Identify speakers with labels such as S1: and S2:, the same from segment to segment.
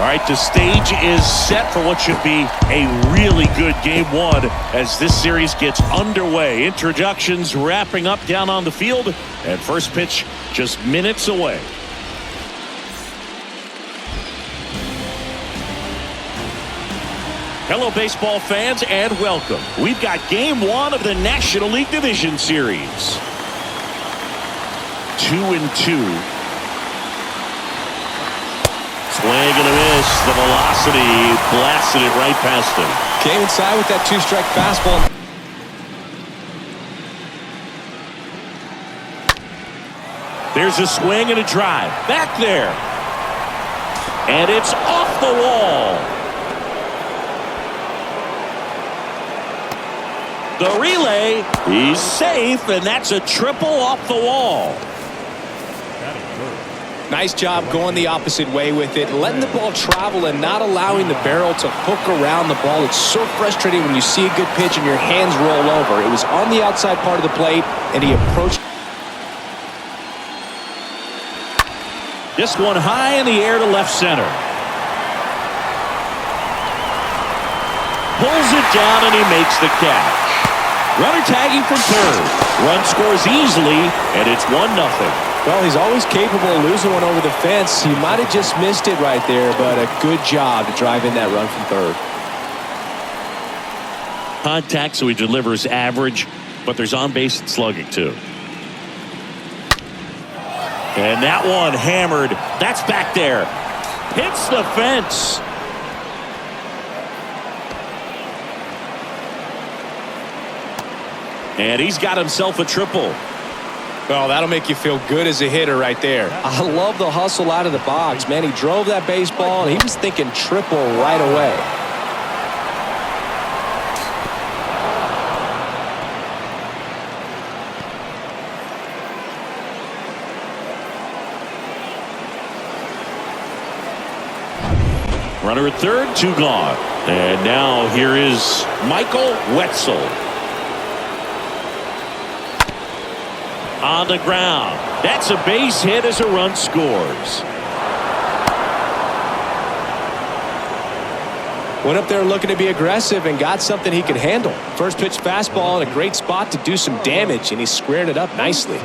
S1: right, the stage is set for what should be a really good game one as this series gets underway. Introductions wrapping up down on the field, and first pitch just minutes away. Hello, baseball fans, and welcome. We've got game one of the National League Division Series. 2-2. Swing and a miss. The velocity blasted it right past him.
S2: Came inside with that two-strike fastball.
S1: There's a swing and a drive. Back there. And it's off the wall. The relay. He's safe, and that's a triple off the wall.
S2: Nice job going the opposite way with it, letting the ball travel and not allowing the barrel to hook around the ball. It's so frustrating when you see a good pitch and your hands roll over. It was on the outside part of the plate, and he approached.
S1: This one high in the air to left center. Pulls it down, and he makes the catch. Runner tagging from third. Run scores easily, and it's 1-0.
S2: Well, he's always capable of losing one over the fence. He might have just missed it right there, but a good job to drive in that run from third.
S1: Contact, so he delivers average, but there's on-base and slugging, too. And that one hammered. That's back there. Hits the fence. And he's got himself a triple.
S2: Well, that'll make you feel good as a hitter right there. I love the hustle out of the box, man. He drove that baseball, and he was thinking triple right away.
S1: Runner at third, 2 gone. And now here is Michael Wetzel. On the ground. That's a base hit as a run scores.
S2: Went up there looking to be aggressive and got something he could handle. First pitch fastball in a great spot to do some damage, and he squared it up nicely.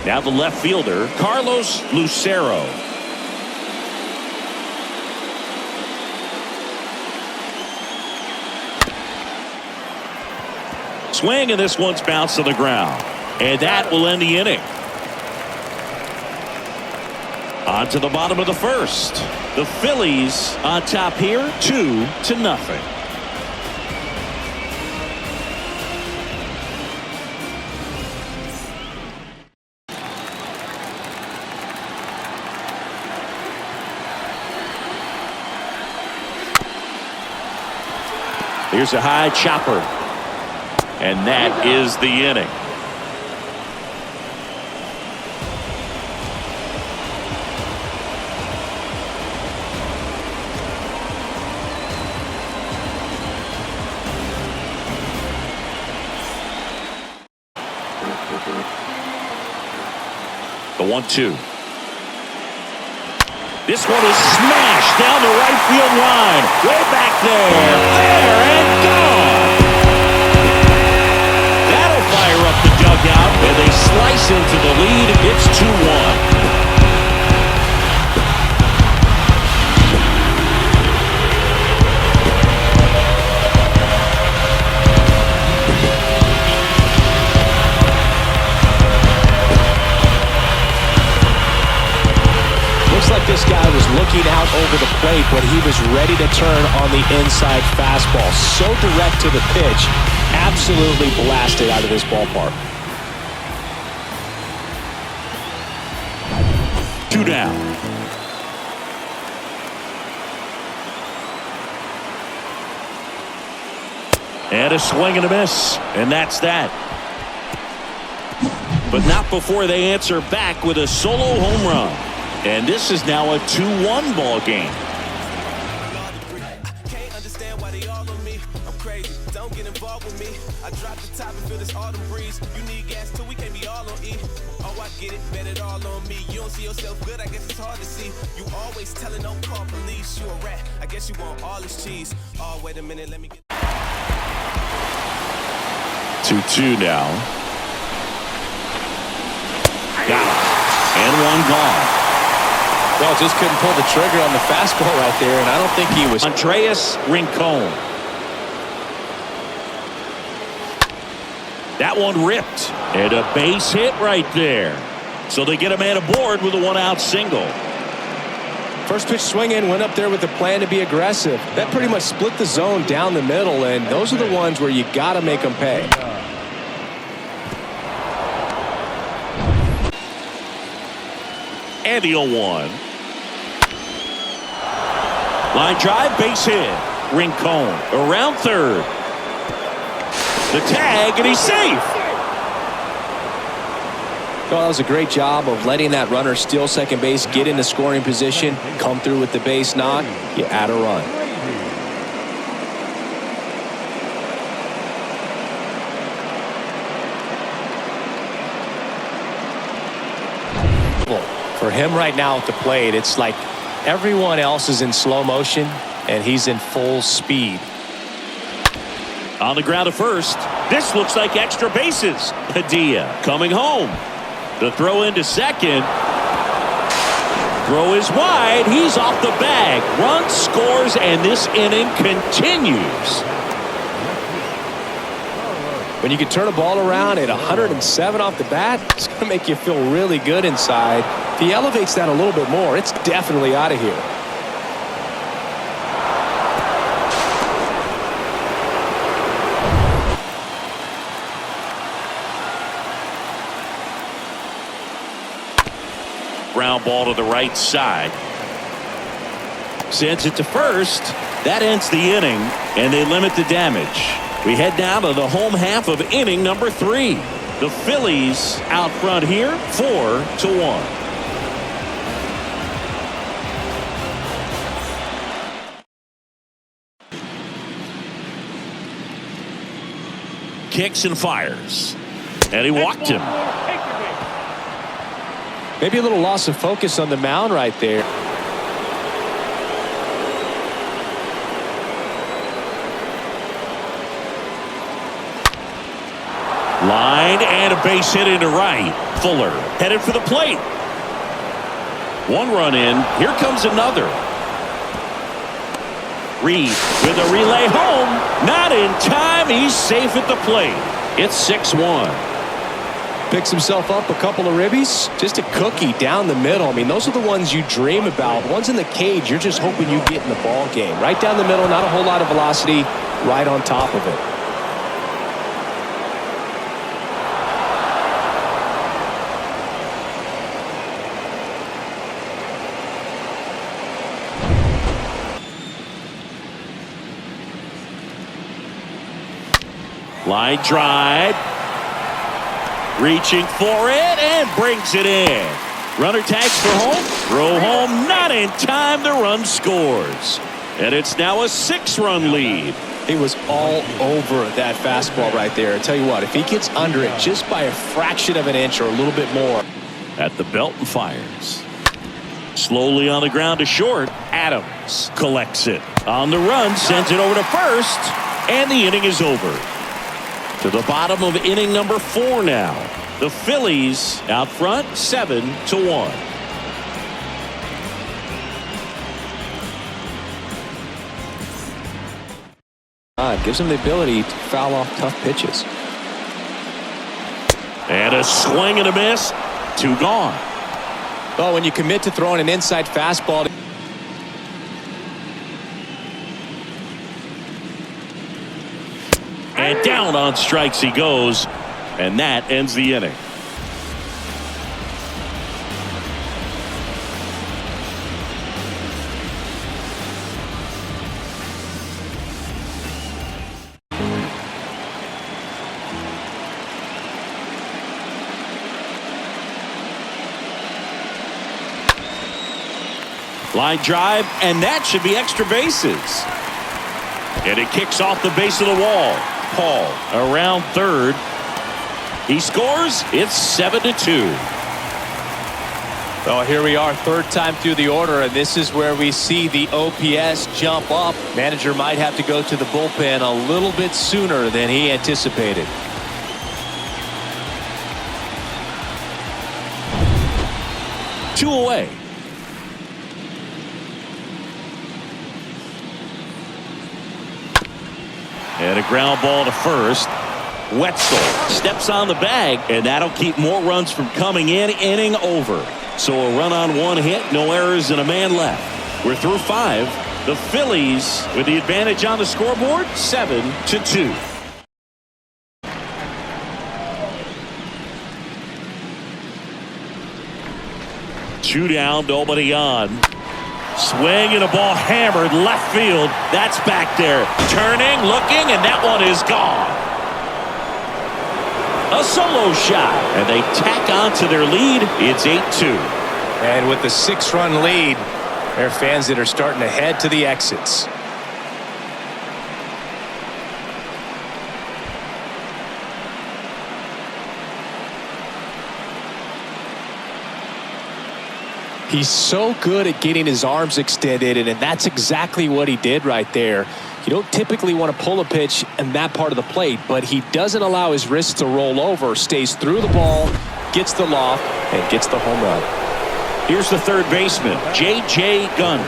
S1: Now the left fielder, Carlos Lucero. Swing, and this one's bounced to the ground. And that will end the inning. On to the bottom of the first. The Phillies on top here, 2-0. Here's a high chopper. And that is the inning. The 1-2. This one is smashed down the right field line. Way back there. Fair and gone. That'll fire up the dugout, and they slice into the lead. It's 2-1.
S2: Like this guy was looking out over the plate when he was ready to turn on the inside fastball. So direct to the pitch, absolutely blasted out of this ballpark.
S1: 2 down. And a swing and a miss, and that's that. But not before they answer back with a solo home run. And this is now a 2-1 ball game.
S3: crazy. Don't get involved with me. I drop the top and feel this autumn breeze. You need gas too, we can't be all on E. Oh, I get it, bet it all on me. You don't see yourself good, I guess it's hard to see. You always telling don't call police. You a rat, I guess you want all this cheese. Oh, wait a minute, let me get
S1: 2-2 now. Got it. And one gone.
S2: Well, just couldn't pull the trigger on the fastball right there, and I don't think he was.
S1: Andreas Rincon. That one ripped. And a base hit right there. So they get a man aboard with a one-out single.
S2: First pitch swing in, went up there with the plan to be aggressive. That pretty much split the zone down the middle, and those are the ones where you got to make them pay.
S1: And the 0-1. Line drive, base hit. Rincon around third. The tag, and he's safe.
S2: Well, that was a great job of letting that runner steal second base, get into scoring position, come through with the base knock. You add a run. For him right now at the plate, it's like everyone else is in slow motion and he's in full speed.
S1: On the ground to first. This looks like extra bases. Padilla coming home. The throw into second. Throw is wide. He's off the bag. Run scores, and this inning continues.
S2: When you can turn a ball around at 107 off the bat, it's going to make you feel really good inside. If he elevates that a little bit more, it's definitely out of here.
S1: Ground ball to the right side. Sends it to first. That ends the inning, and they limit the damage. We head down to the home half of inning number 3. The Phillies out front here, 4-1. Kicks and fires. And he walked him.
S2: Maybe a little loss of focus on the mound right there.
S1: Line and a base hit into right. Fuller headed for the plate. One run in. Here comes another. Reed with a relay home. Not in time. He's safe at the plate. It's 6-1.
S2: Picks himself up a couple of ribbies. Just a cookie down the middle. I mean, those are the ones you dream about. Ones in the cage, you're just hoping you get in the ball game. Right down the middle, not a whole lot of velocity. Right on top of it.
S1: Line drive. Reaching for it and brings it in. Runner tags for home. Throw home, not in time. The run scores. And it's now a 6-run lead.
S2: He was all over that fastball right there. I tell you what, if he gets under it just by a fraction of an inch or a little bit more.
S1: At the belt and fires. Slowly on the ground to short. Adams collects it. On the run, sends it over to first. And the inning is over. To the bottom of inning number 4 now. The Phillies out front 7-1.
S2: Gives him the ability to foul off tough pitches.
S1: And a swing and a miss. 2 gone.
S2: Well, when you commit to throwing an inside fastball.
S1: And down on strikes he goes. And that ends the inning. Line drive, and that should be extra bases. And it kicks off the base of the wall. Paul around third. He scores. It's 7-2.
S2: Well, here we are, third time through the order, and this is where we see the OPS jump up. Manager might have to go to the bullpen a little bit sooner than he anticipated.
S1: Two away. And a ground ball to first. Wetzel steps on the bag, and that'll keep more runs from coming in. Inning over. So a run on one hit, no errors, and a man left. We're through 5. The Phillies with the advantage on the scoreboard, 7-2. Two down, nobody on. Swing and a ball hammered left field. That's back there. Turning, looking, and that one is gone. A solo shot, and they tack on to their lead. It's 8-2.
S2: And with the 6-run lead, there are fans that are starting to head to the exits. He's so good at getting his arms extended, and that's exactly what he did right there. You don't typically want to pull a pitch in that part of the plate, but he doesn't allow his wrists to roll over, stays through the ball, gets the loft, and gets the home run.
S1: Here's the third baseman, J.J. Gunn.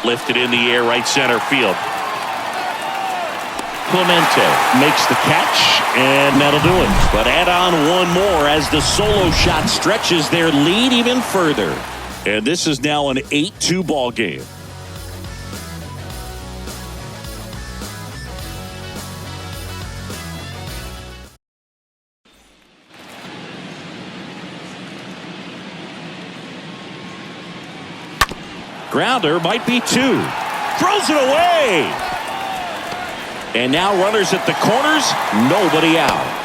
S1: Lifted in the air, right center field. Clemente makes the catch, and that'll do it. But add on one more as the solo shot stretches their lead even further. And this is now an 8-2 ball game. Grounder might be 2. Throws it away. And now runners at the corners, nobody out.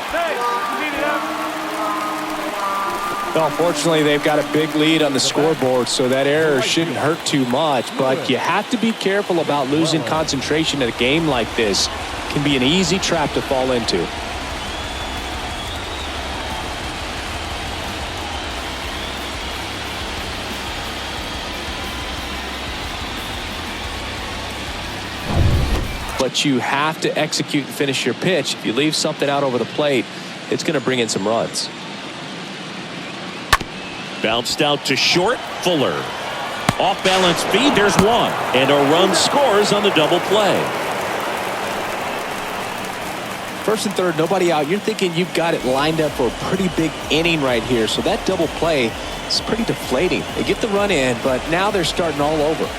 S2: Well, fortunately, they've got a big lead on the scoreboard, so that error shouldn't hurt too much. But you have to be careful about losing concentration in a game like this. It can be an easy trap to fall into. But you have to execute and finish your pitch. If you leave something out over the plate, it's going to bring in some runs.
S1: Bounced out to short. Fuller. Off balance feed. There's one. And a run scores on the double play.
S2: First and third, nobody out. You're thinking you've got it lined up for a pretty big inning right here. So that double play is pretty deflating. They get the run in, but now they're starting all over.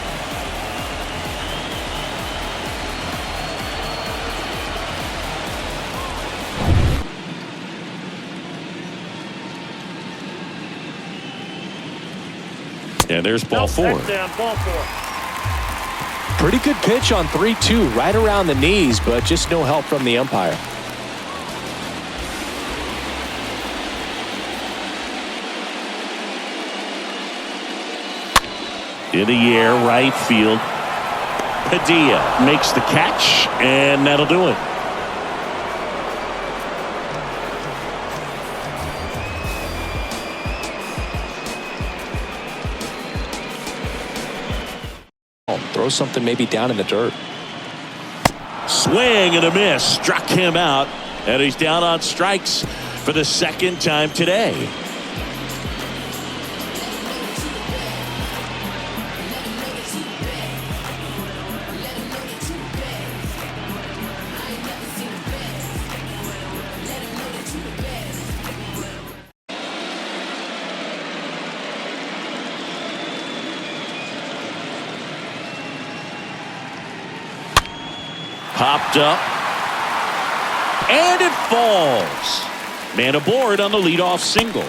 S1: And there's ball 4.
S2: Pretty good pitch on 3-2, right around the knees, but just no help from the umpire.
S1: In the air, right field. Padilla makes the catch, and that'll do it.
S2: Throw something maybe down in the dirt.
S1: Swing and a miss. Struck him out. And he's down on strikes for the second time today. Popped up. And it falls. Man aboard on the leadoff single.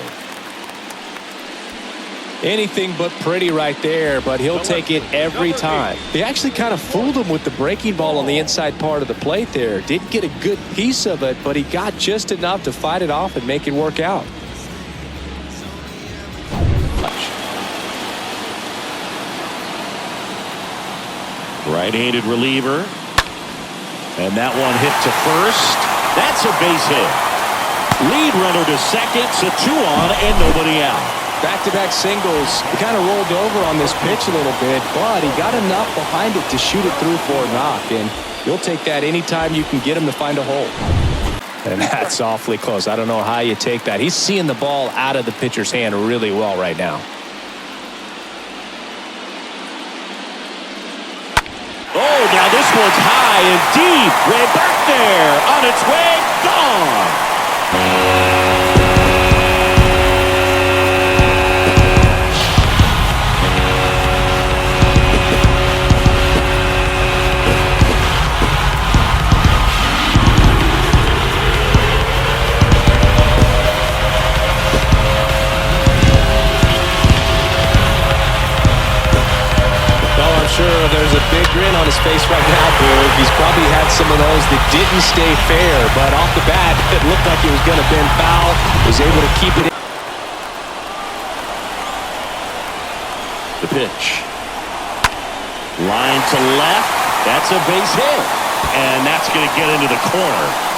S2: Anything but pretty right there, but he'll take it every time. They actually kind of fooled him with the breaking ball on the inside part of the plate there. Didn't get a good piece of it, but he got just enough to fight it off and make it work out.
S1: Right-handed reliever. And that one hit to first. That's a base hit. Lead runner to second, so 2 on and nobody out.
S2: Back-to-back singles. He kind of rolled over on this pitch a little bit, but he got enough behind it to shoot it through for a knock, and you'll take that anytime you can get him to find a hole. And that's awfully close. I don't know how you take that. He's seeing the ball out of the pitcher's hand really well right now.
S1: Oh, now this one's high and deep. Way back there. On its way. Gone.
S2: Sure, there's a big grin on his face right now, Boog. He's probably had some of those that didn't stay fair, but off the bat, it looked like he was going to bend foul. Was able to keep it in.
S1: The pitch. Line to left. That's a base hit. And that's going to get into the corner.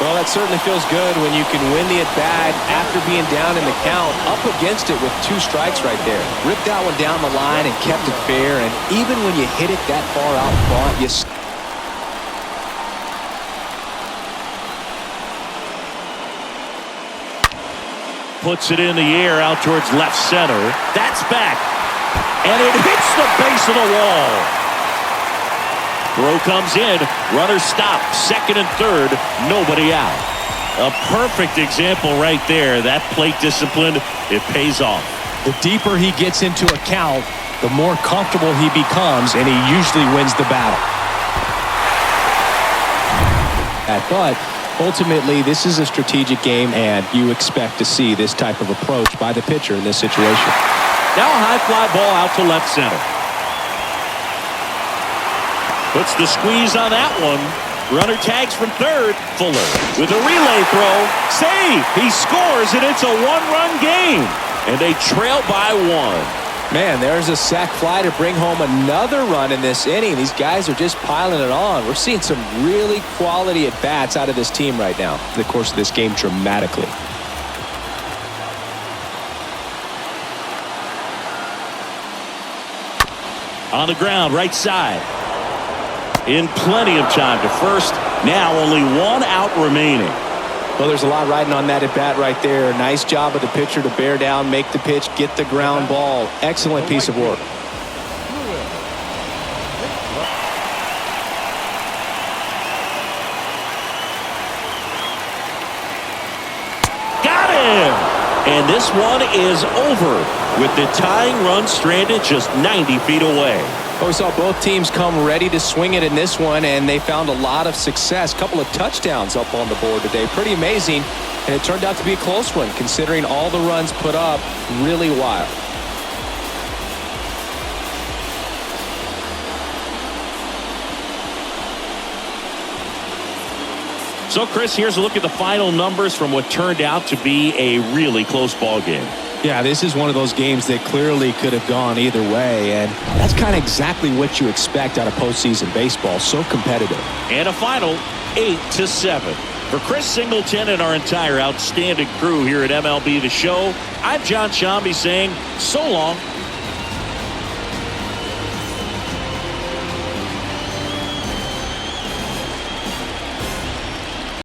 S2: Well, that certainly feels good when you can win the at-bat after being down in the count, up against it with 2 strikes right there. Ripped that one down the line and kept it fair, and even when you hit it that far out front, you
S1: puts it in the air out towards left center. That's back. And it hits the base of the wall. Throw comes in. Runner stop. Second and third. Nobody out. A perfect example right there. That plate discipline, it pays off.
S2: The deeper he gets into a count, the more comfortable he becomes, and he usually wins the battle. But ultimately, this is a strategic game, and you expect to see this type of approach by the pitcher in this situation.
S1: Now a high fly ball out to left center. Puts the squeeze on that one. Runner tags from third. Fuller with a relay throw. Save! He scores, and it's a 1-run game. And they trail by 1.
S2: Man, there's a sac fly to bring home another run in this inning. These guys are just piling it on. We're seeing some really quality at-bats out of this team right now in the course of this game dramatically.
S1: On the ground, right side. In plenty of time to first. Now only 1 out remaining.
S2: Well, there's a lot riding on that at bat right there. Nice job of the pitcher to bear down, make the pitch, get the ground ball. Excellent piece of work.
S1: Got him! And this one is over with the tying run stranded just 90 feet away.
S2: Well, we saw both teams come ready to swing it in this one, and they found a lot of success. Couple of touchdowns up on the board today. Pretty amazing, and it turned out to be a close one, considering all the runs put up. Really wild.
S1: So, Chris, here's a look at the final numbers from what turned out to be a really close ball game.
S2: Yeah, this is one of those games that clearly could have gone either way, and that's kind of exactly what you expect out of postseason baseball. So competitive.
S1: And a final 8-7. For Chris Singleton and our entire outstanding crew here at MLB The Show, I'm John Shambi saying so long